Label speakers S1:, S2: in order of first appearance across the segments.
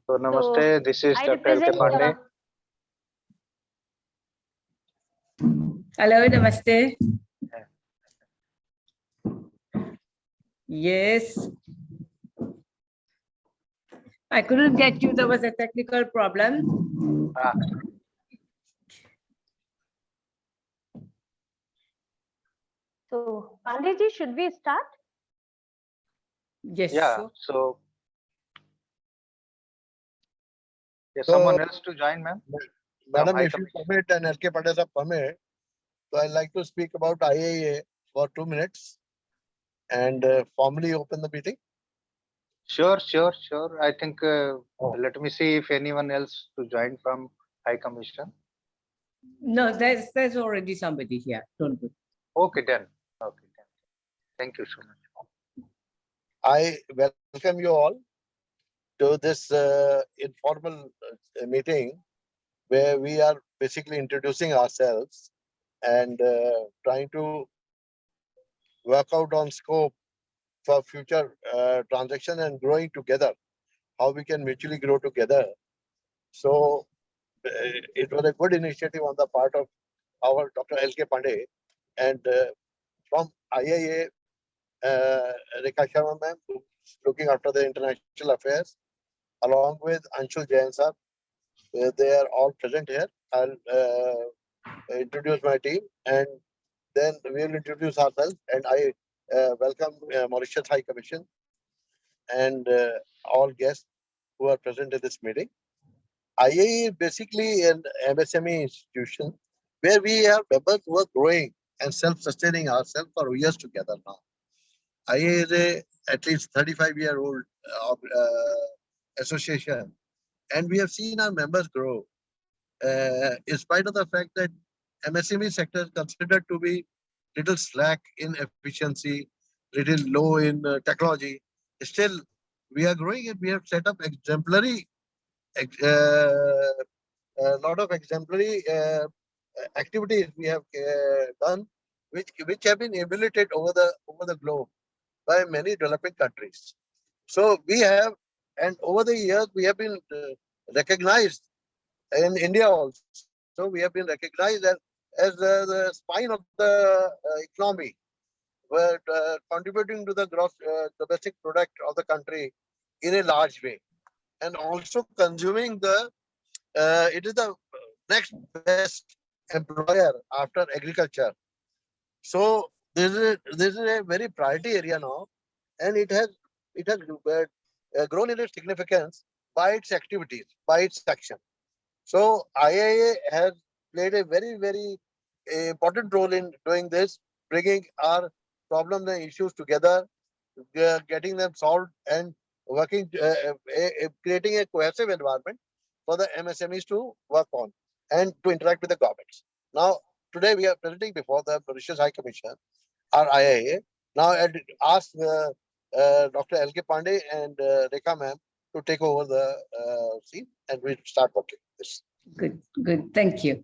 S1: So namaste, this is Dr. L.K. Pandey.
S2: Hello, namaste. Yes. I couldn't get you. There was a technical problem.
S3: So, Pandeyji, should we start?
S2: Yes.
S1: Yeah.
S2: Sure.
S1: So, someone else to join, ma'am?
S4: Madam, if you permit and L.K. Pandey sir permit, so I'd like to speak about IAA for 2 minutes and formally open the meeting.
S1: Sure. I think, let me see if anyone else to join from High Commission.
S2: No, there's already somebody here. Don't worry.
S1: Okay, then. Thank you so much.
S4: I welcome you all to this informal meeting where we are basically introducing ourselves and trying to work out on scope for future transaction and growing together, how we can mutually grow together. So it was a good initiative on the part of our Dr. L.K. Pandey, and from IIA, Rekha Sharma ma'am, who's looking after the international affairs, along with Anshul Jain sir. They are all present here. I'll introduce my team, and then we'll introduce ourselves. And I welcome Mauritius High Commission and all guests who are present in this meeting. IIA is basically an MSME institution where we have members who are growing and self-sustaining ourselves for years together now. IIA is a at least 35-year-old association, and we have seen our members grow. In spite of the fact that MSME sector is considered to be little slack in efficiency, little low in technology, still we are growing and we have set up exemplary a lot of exemplary activities we have done, which have been emulated over the globe by many developing countries. So we have, and over the years we have been recognized in India also. So we have been recognized as the spine of the economy, were contributing to the gross domestic product of the country in a large way, and also consuming the it is the next best employer after agriculture. So this is a very priority area now, and it has grown in its significance by its activities, by its action. So IIA has played a very important role in doing this, bringing our problems and issues together, getting them solved, and working, creating a cohesive environment for the MSMEs to work on and to interact with the governments. Now, today we are presenting before the Mauritius High Commission, our IIA. Now, I ask Dr. L.K. Pandey and Rekha ma'am to take over the scene, and we start working this.
S2: Good. Thank you.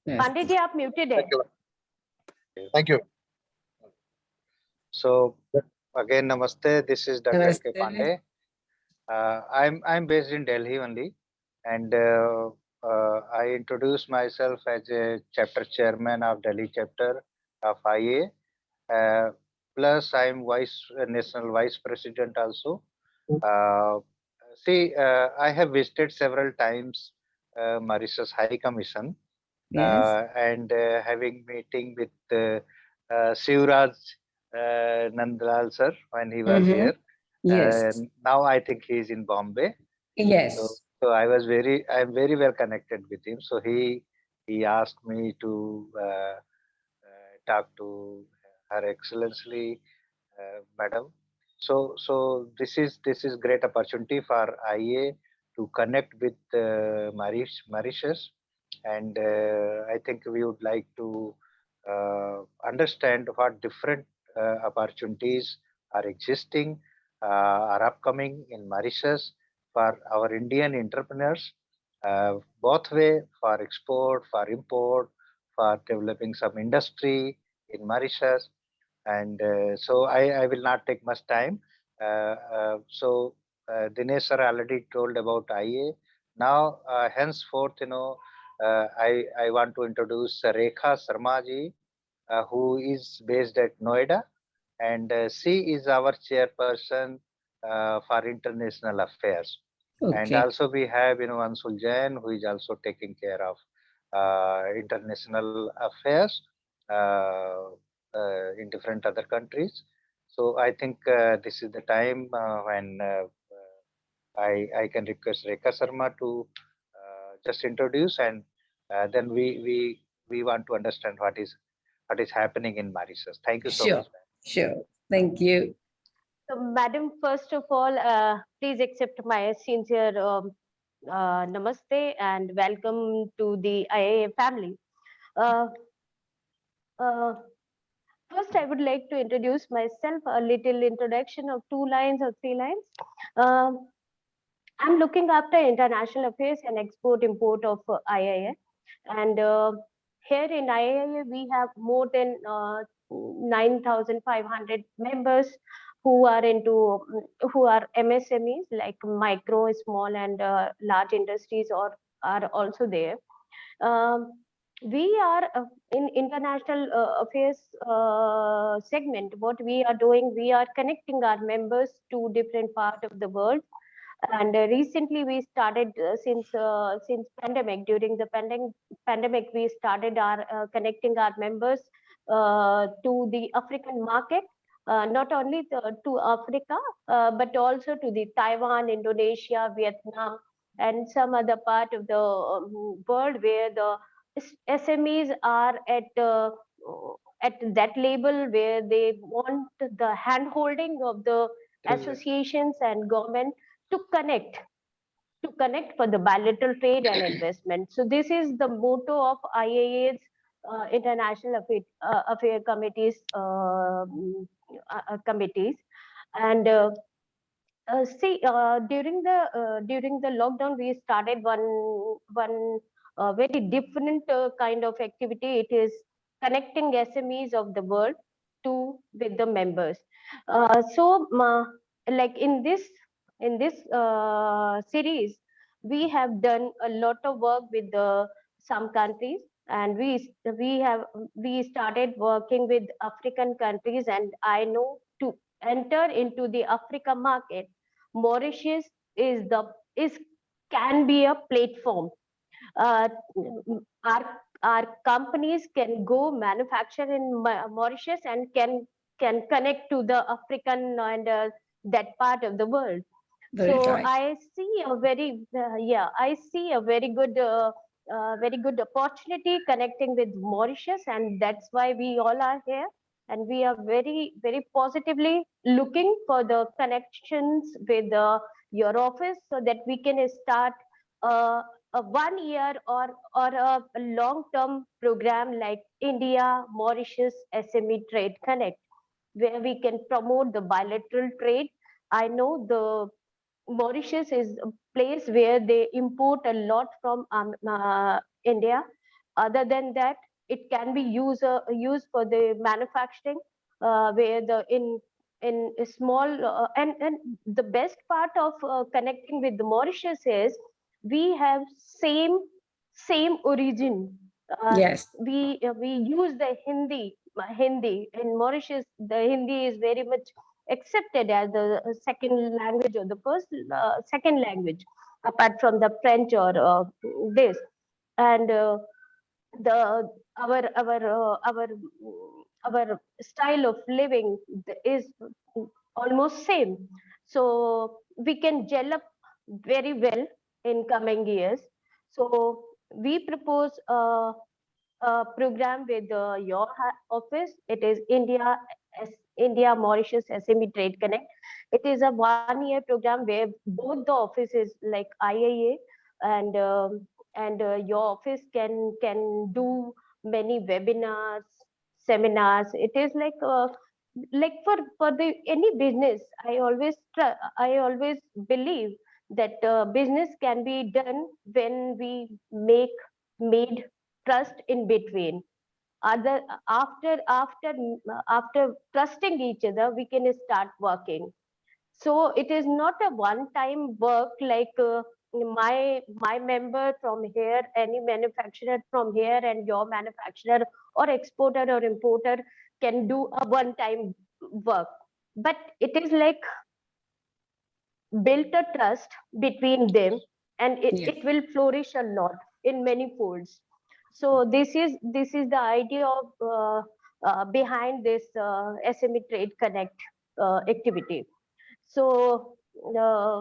S3: Pandeyji, आप muted है.
S4: Thank you.
S1: So again, namaste. This is Dr. L.K.
S2: Namaste.
S1: Pandey. I'm based in Delhi only, and I introduce myself as a chapter chairman of Delhi chapter of IA. Plus, I'm national vice president also. I have visited several times Mauritius High Commission,
S2: Yes.
S1: and having meeting with Shivraj Nandlal sir when he was here.
S2: Yes.
S1: Now I think he's in Bombay.
S2: Yes.
S1: So I'm very well connected with him. So he asked me to talk to Her Excellency, Madam. So this is great opportunity for IA to connect with Mauritius, and I think we would like to understand what different opportunities are existing, are upcoming in Mauritius for our Indian entrepreneurs, both way for export, for import, for developing some industry in Mauritius. And so I will not take much time. Dinesh sir already told about IA. Now, henceforth, I want to introduce Rekha Sharma ji, who is based at Noida, and she is our chairperson for international affairs. And
S2: Okay.
S1: also we have, Anshul Jain, who is also taking care of international affairs in different other countries. So I think this is the time when I can request Rekha Sharma to just introduce, and then we want to understand what is happening in Mauritius. Thank you so
S2: Sure.
S1: much, ma'am.
S2: Sure. Thank you.
S3: So, Madam, first of all, please accept my sincere namaste and welcome to the IAA family. Uh, uh, First, I would like to introduce myself, a little introduction of 2 lines or 3 lines. Um, I'm looking after international affairs and export import of IIA. And here in IIA, we have more than 9,500 members who are who are MSMEs, like micro, small, and large industries, or are also there. Um, we are in international affairs segment. What we are doing, we are connecting our members to different part of the world. And recently we started, since pandemic, during the pandemic we started our connecting our members to the African market, not only to Africa, but also to the Taiwan, Indonesia, Vietnam, and some other part of the world where the SMEs are at that level where they want the hand holding of the associations and government to connect for the bilateral trade and investment. So this is the motto of IAA's international affair committees, committees. And during the lockdown, we started one very different kind of activity. It is connecting SMEs of the world to with the members. Like in this series, we have done a lot of work with some countries, and we started working with African countries, and I know to enter into the Africa market, Mauritius is can be a platform. uh, our our companies can go manufacture in Mauritius and can connect to the African and that part of the world.
S2: Very
S3: So
S2: right.
S3: I see a I see a very good opportunity connecting with Mauritius, and that's why we all are here, and we are very positively looking for the connections with your office so that we can start uh, a 1 year or a long term program like India Mauritius SME Trade Connect, where we can promote the bilateral trade. I know the Mauritius is a place where they import a lot from India. Other than that, it can be used for the manufacturing, where the in a small and the best part of connecting with the Mauritius is we have same origin. Uh,
S2: Yes.
S3: we use the Hindi in Mauritius. The Hindi is very much accepted as the second language or the first second language, apart from the French or this. And the our style of living is almost same, so we can gel up very well in coming years. So we propose program with your office. It is India Mauritius SME Trade Connect. It is a 1 year program where both the offices like IIA and your office can do many webinars, seminars. It is like for the any business. I always believe that business can be done when we made trust in between. Other after trusting each other, we can start working. So it is not a one time work like my member from here, any manufacturer from here, and your manufacturer or exporter or importer can do a one time work, but it is like built a trust between them, and
S2: Yes.
S3: it will flourish a lot in many folds. So this is the idea of behind this SME Trade Connect activity. So uh,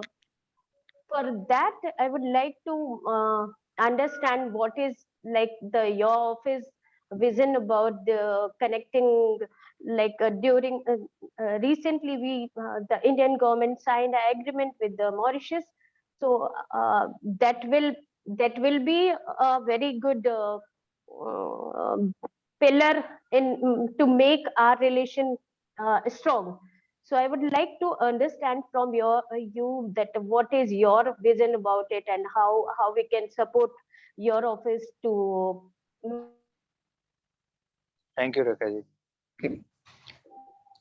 S3: for that, I would like to understand what is like the your office vision about the connecting, like during recently we the Indian government signed an agreement with the Mauritius. So that will be a very good uh, pillar in to make our relation strong. So I would like to understand from you that what is your vision about it, and how we can support your office to
S1: Thank you, Rekaji.
S2: Okay.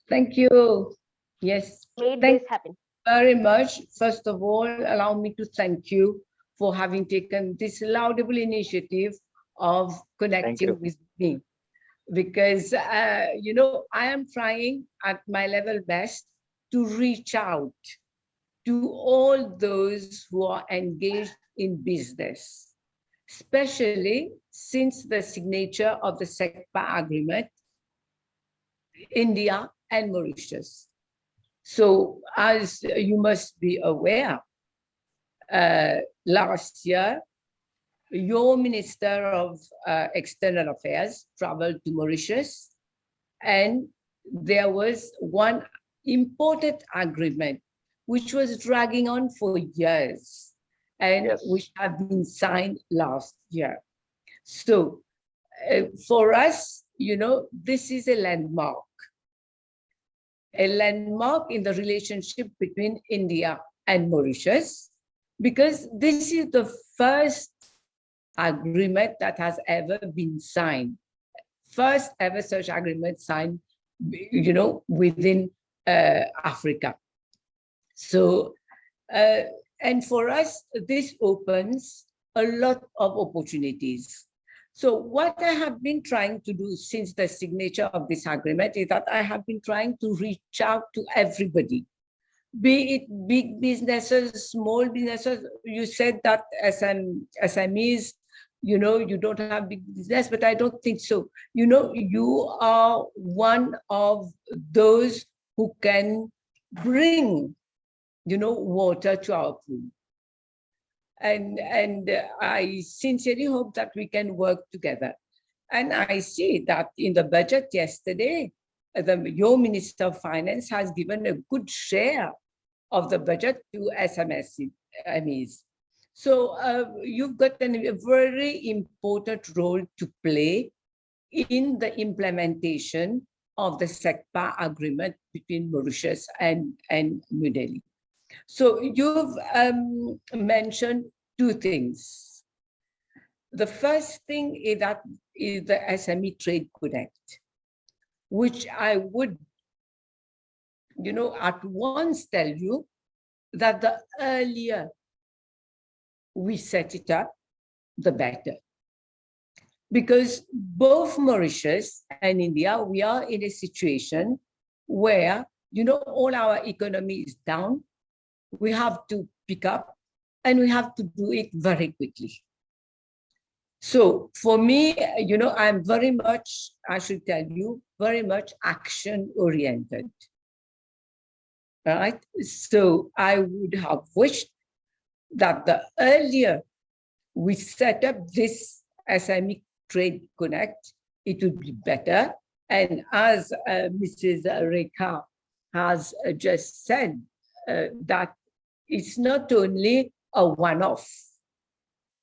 S2: Thank you. Yes.
S3: make
S2: Thank
S3: this happen.
S2: you very much. First of all, allow me to thank you for having taken this laudable initiative of
S1: Thank
S2: connecting
S1: you.
S2: with me. Because, I am trying at my level best to reach out to all those who are engaged in business, especially since the signature of the SECPA agreement, India and Mauritius. So, as you must be aware, last year, your Minister of External Affairs traveled to Mauritius, and there was one important agreement which was dragging on for years and
S1: Yes.
S2: which have been signed last year. So for us, this is a landmark in the relationship between India and Mauritius, because this is the first agreement that has ever been signed, first ever such agreement signed, within Africa. So, and for us, this opens a lot of opportunities. So what I have been trying to do since the signature of this agreement is that I have been trying to reach out to everybody, be it big businesses, small businesses. You said that SMEs, you don't have big business, but I don't think so. You are one of those who can bring, water to our pool. And I sincerely hope that we can work together. And I see that in the budget yesterday, your Minister of Finance has given a good share of the budget to SMEs. So you've got a very important role to play in the implementation of the SECPA agreement between Mauritius and New Delhi. So you've mentioned two things. The first thing is the SME Trade Connect, which I would, at once tell you that the earlier we set it up, the better. Because both Mauritius and India, we are in a situation where, all our economy is down. We have to pick up, and we have to do it very quickly. So for me, I'm very much, I should tell you, very much action oriented. Right? So I would have wished that the earlier we set up this SME Trade Connect, it would be better. And as Mrs. Rekha has just said, that it's not only a one-off,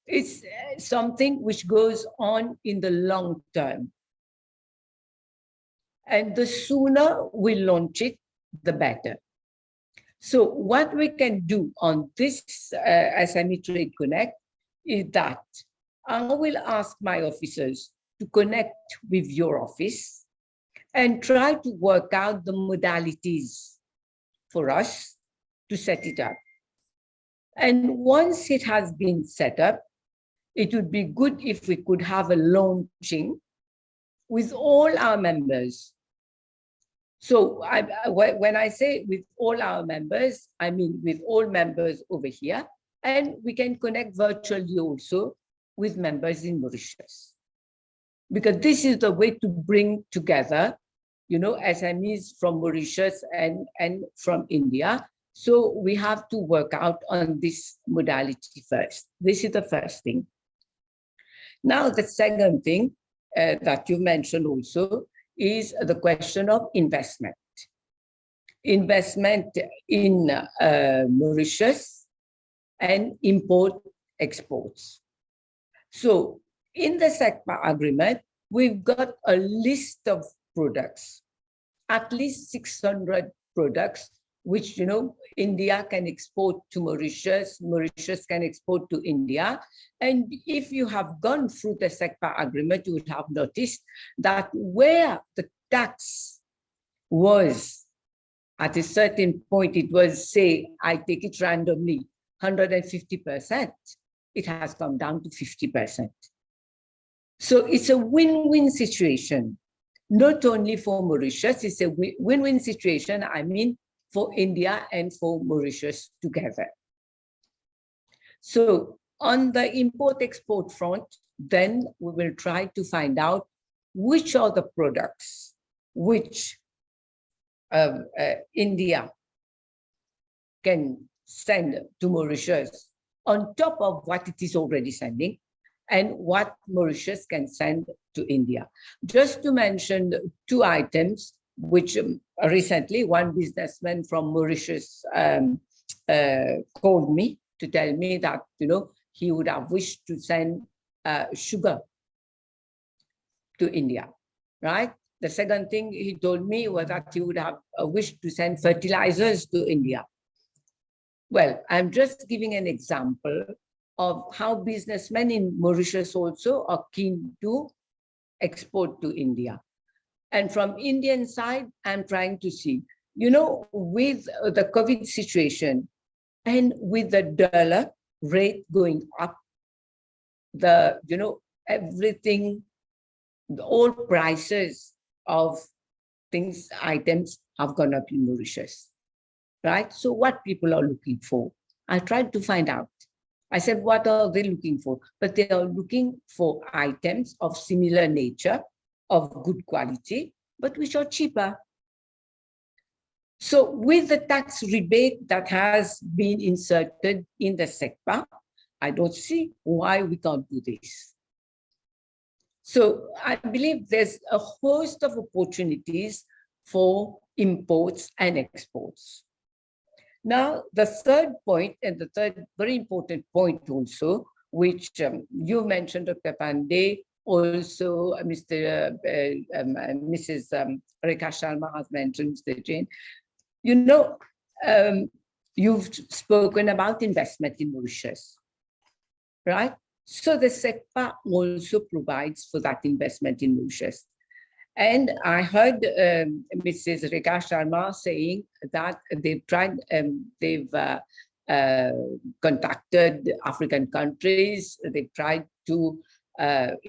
S2: it's something which goes on in the long term. And the sooner we launch it, the better. So what we can do on this SME Trade Connect is that I will ask my officers to to connect with your office and try to work out the modalities for us to set it up. And once it has been set up, it would be good if we could have a launching with all our members. So when I say with all our members, I mean with all members over here, and we can connect virtually also with members in Mauritius. Because this is the way to bring together, SMEs from Mauritius and from India. So we have to work out on this modality first. This is the first thing. Now, the second thing that you mentioned also is the question of investment. Investment in Mauritius and import-exports. So in the SECPA agreement, we've got a list of products, at least 600 products, which, India can export to Mauritius, Mauritius can export to India. And if you have gone through the SECPA agreement, you would have noticed that where the tax was at a certain point, it was, say, I take it randomly, 150%, it has come down to 50%. So it's a win-win situation, not only for Mauritius, it's a win-win situation, I mean, for India and for Mauritius together. So on the import-export front, then we will try to find out which are the products which India can send to Mauritius on top of what it is already sending, and what Mauritius can send to India. Just to mention two items, which recently one businessman from Mauritius called me to tell me that, he would have wished to send sugar to India, right? The second thing he told me was that he would have wished to send fertilizers to India. Well, I'm just giving an example of how businessmen in Mauritius also are keen to export to India. And from Indian side, I'm trying to see, with the COVID situation and with the dollar rate going up, everything, all prices of things, items have gone up in Mauritius, right? So what people are looking for, I tried to find out. I said, what are they looking for? But they are looking for items of similar nature, of good quality, but which are cheaper. So with the tax rebate that has been inserted in the SECPA, I don't see why we can't do this. So I believe there's a host of opportunities for imports and exports. Now, the third point, and the third very important point also, which you mentioned, Dr. Pandey, also Mrs. Rekha Sharma has mentioned, Mr. Jain, you've spoken about investment in Mauritius, right? So the SECPA also provides for that investment in Mauritius. And I heard Mrs. Rekha Sharma saying that they've tried, they've contacted African countries, they've tried to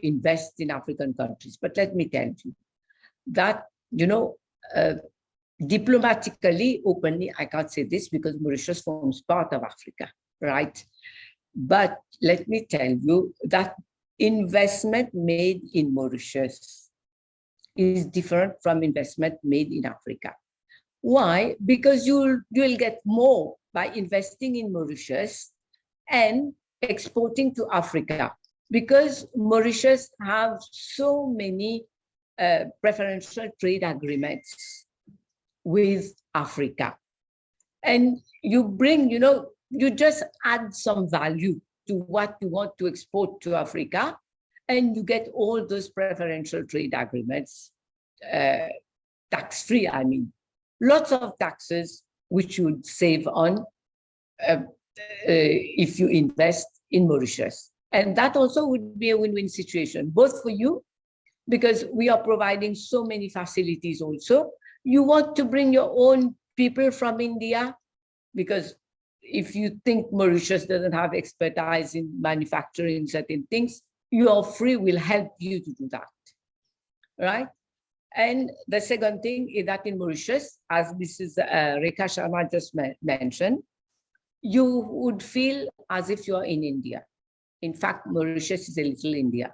S2: invest in African countries. But let me tell you that, diplomatically, openly, I can't say this because Mauritius forms part of Africa, right? But let me tell you that investment made in Mauritius is different from investment made in Africa. Why? Because you'll get more by investing in Mauritius and exporting to Africa, because Mauritius have so many preferential trade agreements with Africa. And you bring, you just add some value to what you want to export to Africa, and you get all those preferential trade agreements, tax-free, I mean. Lots of taxes which you would save on if you invest in Mauritius. And that also would be a win-win situation, both for you because we are providing so many facilities also. You want to bring your own people from India, because if you think Mauritius doesn't have expertise in manufacturing certain things, your free will help you to do that, right? And the second thing is that in Mauritius, as Mrs. Rekha Sharma just mentioned, you would feel as if you're in India. In fact, Mauritius is a little India.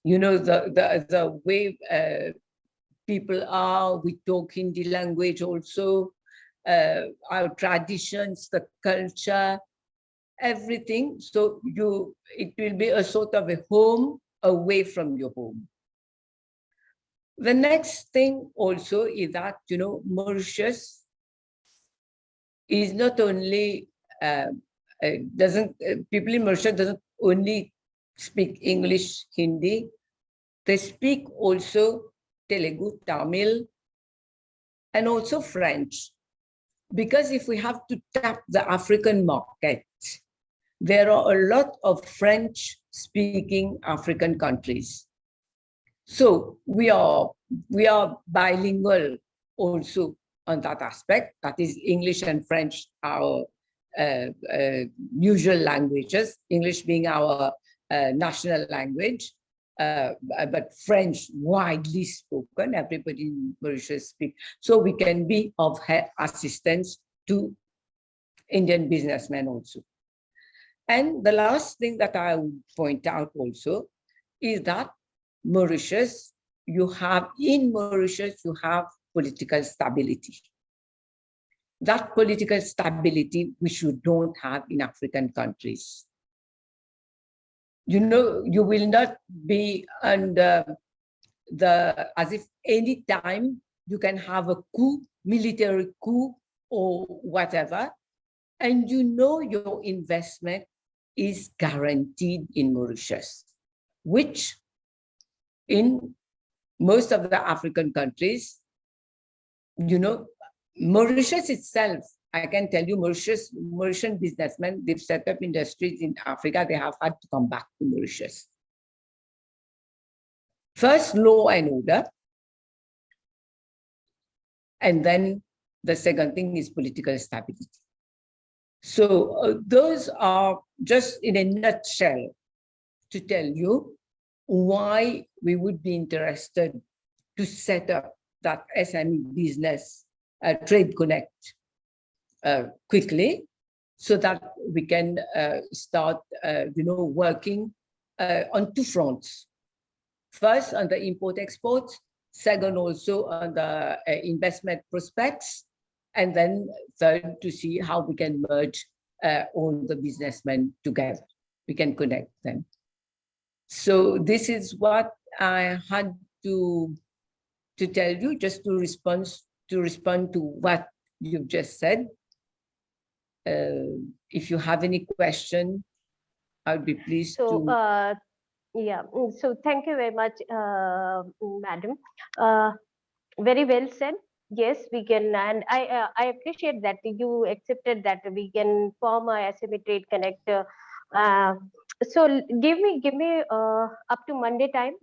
S2: You know, the way people are, we talk Hindi language also, our traditions, the culture, everything. So it will be a sort of a home away from your home. The next thing also is that, you know, Mauritius is not only, people in Mauritius doesn't only speak English, Hindi, they speak also Telugu, Tamil, and also French. Because if we have to tap the African market, there are a lot of French-speaking African countries. So we are bilingual also on that aspect. That is, English and French are usual languages, English being our national language, but French widely spoken, everybody in Mauritius speaks. So we can be of assistance to Indian businessmen also. And the last thing that I would point out also is that Mauritius, you have political stability. That political stability which you don't have in African countries. You know, you will not be under as if any time you can have a coup, military coup or whatever, and you know your investment is guaranteed in Mauritius, which in most of the African countries, you know, Mauritius itself, I can tell you, Mauritian businessmen, they've set up industries in Africa, they have had to come back to Mauritius. First, law and order. And then the second thing is political stability. So those are just in a nutshell to tell you why we would be interested to set up that SME business Trade Connect quickly, so that we can start, working on two fronts. First, on the import-export, second, also on the investment prospects, and then third, to see how we can merge all the businessmen together. We can connect them. So this is what I had to tell you, just to respond to what you've just said. If you have any question, I would be pleased to.
S3: Yeah, so thank you very much, madam. Very well said. Yes, we can, and I appreciate that you accepted that we can form a SME Trade Connect. So give me up to Monday time.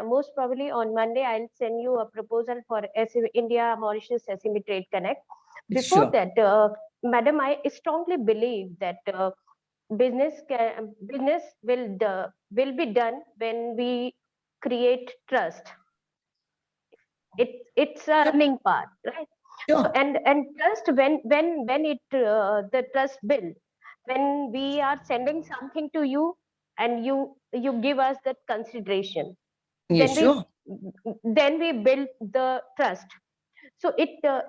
S3: Most probably on Monday I'll send you a proposal for SME, India Mauritius SME Trade Connect. Before that, madam, I strongly believe that business will be done when we create trust. It's a running part, right?
S2: Sure.
S3: So, and trust, when it the trust build, when we are sending something to you and you give us that consideration,
S2: Yeah, sure.
S3: then we build the trust. So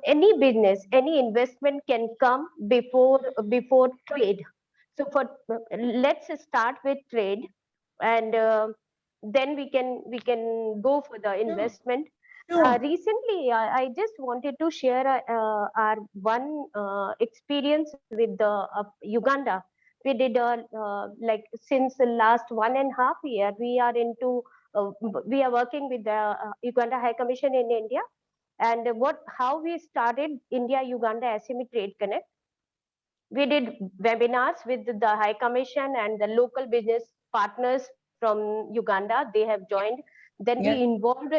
S3: any business, any investment can come before trade. So let's start with trade, and then we can go for the investment.
S2: Sure.
S3: Recently, I just wanted to share our one experience with the Uganda. We did like since the last 1.5 year, we are into we are working with the Uganda High Commission in India, and how we started India Uganda SME Trade Connect. We did webinars with the High Commission and the local business partners from Uganda. They have joined. Then we involved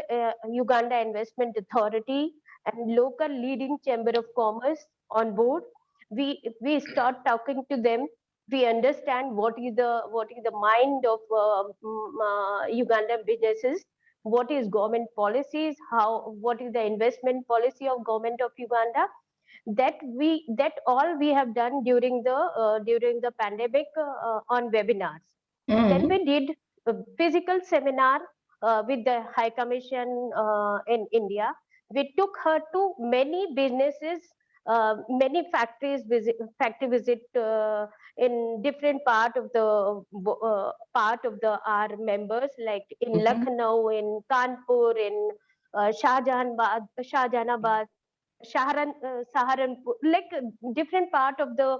S3: Uganda Investment Authority and local leading chamber of commerce on board. We start talking to them. We understand what is the mind of Ugandan businesses, what is government policies, what is the investment policy of government of Uganda. That all we have done during the pandemic on webinars. Then we did a physical seminar with the High Commission in India. We took her to many businesses, many factory visit in different part of the our members, like in Lucknow, in Kanpur, in Shahjahanabad, Saharanpur, like different part of the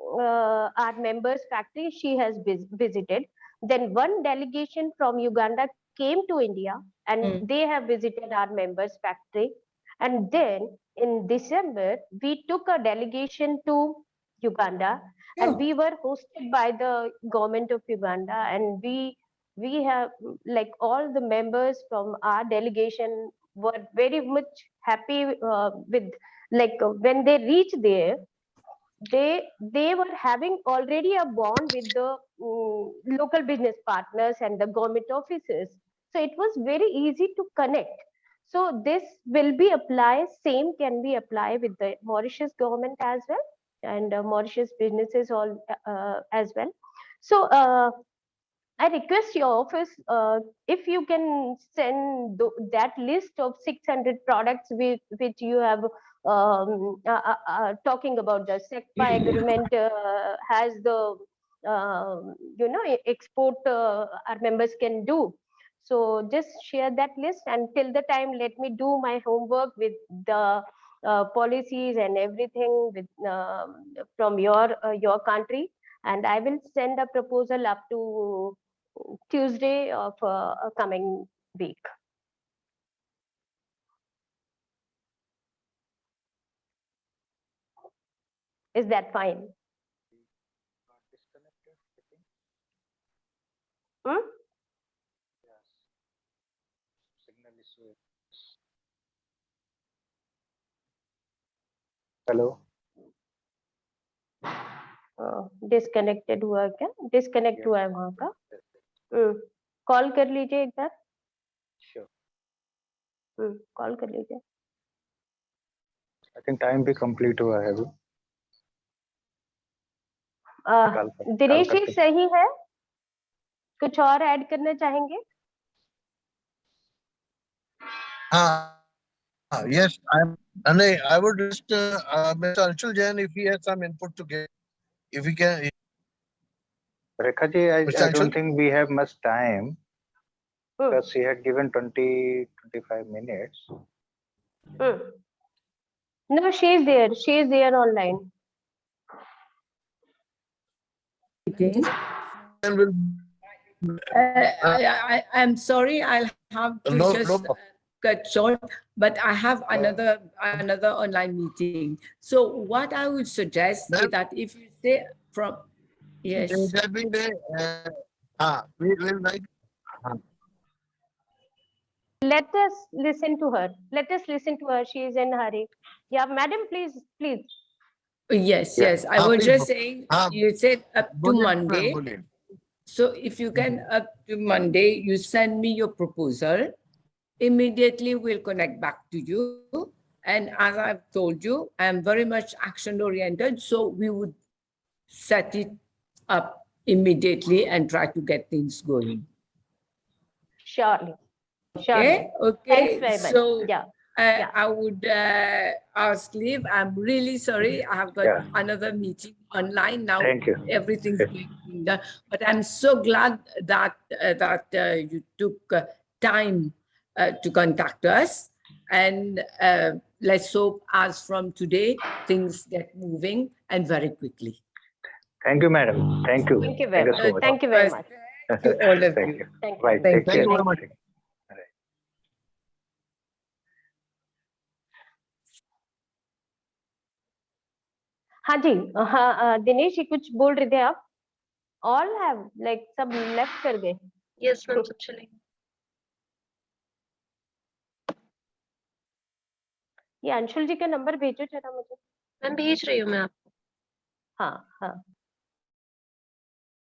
S3: our members' factory she has visited. Then one delegation from Uganda came to India and they have visited our members' factory. And then in December, we took a delegation to Uganda and we were hosted by the government of Uganda. And we have, like, all the members from our delegation were very much happy with, like, when they reached there, they were having already a bond with the local business partners and the government officers, so it was very easy to connect. So this will be applied, same can be applied with the Mauritius government as well, and Mauritius businesses all as well. So I request your office, if you can send that list of 600 products which you have talking about. The SECPA agreement has the export our members can do. So just share that list, and till the time, let me do my homework with the policies and everything with from your country, and I will send a proposal up to Tuesday of a coming week. Is that fine?
S1: Disconnected, I think.
S3: Hmm?
S1: Yes. Signal issue. Hello.
S3: Disconnected हुआ क्या? Disconnect
S1: Yes.
S3: हुआ है वहां का?
S1: Yes, yes.
S3: Call कर लीजिए एक बार.
S1: Sure.
S3: Call कर लीजिए.
S1: I think time भी complete हुआ है अभी.
S3: दिनेश जी सही है? कुछ और ऐड करना चाहेंगे?
S4: Yes, I would just Mr. Anshul Jain, if he has some input to give, if he can.
S1: Rekha ji, I don't think we have much time because she had given 20-25 minutes.
S3: No, she is there. She is there online.
S2: I'm sorry, I'll have to just cut short, but I have another online meeting. So what I would suggest is that if you say from yes,
S4: We will like.
S3: Let us listen to her. Let us listen to her. She is in a hurry. Yeah, madam, please.
S2: Yes. I was just saying, you said up to Monday.
S4: Boliye.
S2: So if you can up to Monday, you send me your proposal. Immediately we'll connect back to you. And as I've told you, I'm very much action oriented. So we would set it up immediately and try to get things going.
S3: Surely.
S2: Okay.
S3: Thanks very much.
S2: So I would ask leave. I'm really sorry. I have got another meeting online now.
S1: Thank you.
S2: Everything's being done. But I'm so glad that you took time to contact us. And let's hope as from today, things get moving and very quickly.
S1: Thank you, madam. Thank you.
S3: Thank you very much.
S1: So much.
S3: Thank you very much.
S2: To all of
S1: Thank
S2: you.
S1: you.
S3: Thank you.
S1: Bye. Take care.
S4: Thank you very much.
S3: हाँ जी, हाँ दिनेश जी कुछ बोल रहे थे आप? All have, like, सब left कर गए.
S5: Yes, ma'am, सब चलेंगे.
S3: ये अंशुल जी का नंबर भेजो जरा मुझे।
S5: मैम भेज रही हूँ मैं आपको।
S3: हाँ हाँ